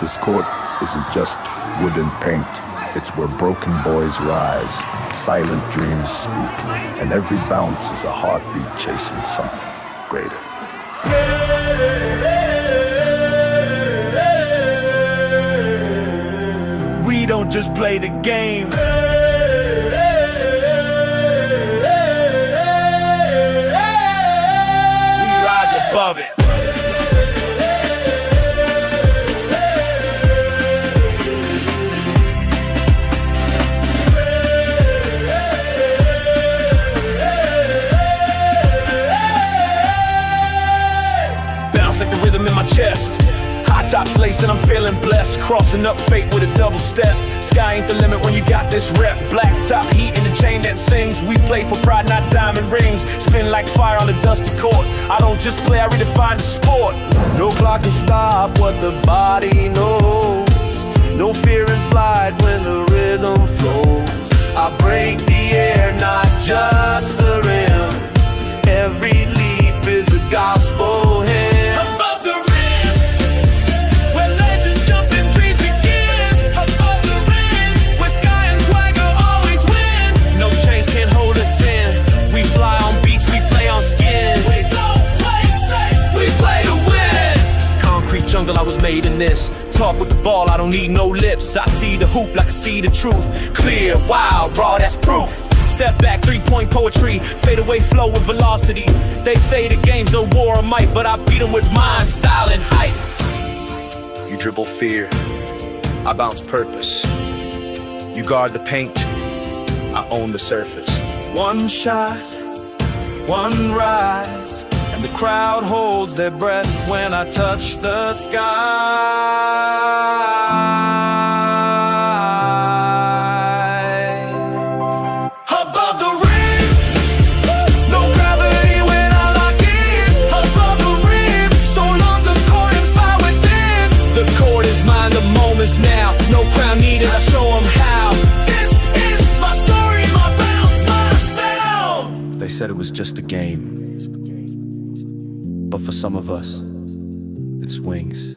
This court isn't just wood and paint. It's where broken boys rise, silent dreams speak, and every bounce is a heartbeat chasing something greater. We don't just play the game. We rise above it. Like the rhythm in my chest. High tops lacing, I'm feeling blessed. Crossing up fate with a double step. Sky ain't the limit when you got this rep. Black top heat in the chain that sings. We play for pride, not diamond rings. Spin like fire on the dusty court. I don't just play, I redefine the sport. No clock can stop what the body knows. No fear in flight when the rhythm flows. I break the air, not just the rim. Every leap is a gospel hymn. Jungle, I was made in this. Talk with the ball, I don't need no lips. I see the hoop like I see the truth. Clear, wild, raw, that's proof. Step back, three-point poetry. Fade away flow with velocity. They say the game's a war of might, but I beat them with mind, style, and height. You dribble fear, I bounce purpose. You guard the paint, I own the surface. One shot, one rise, and the crowd holds their breath when I touch the sky. Above the rim, no gravity when I lock in. Above the rim, so long the court and fire within. The court is mine, the moment's now. No crown needed, I show them how. This is my story, my bounce, my sound. They said it was just a game, but for some of us, it's wings.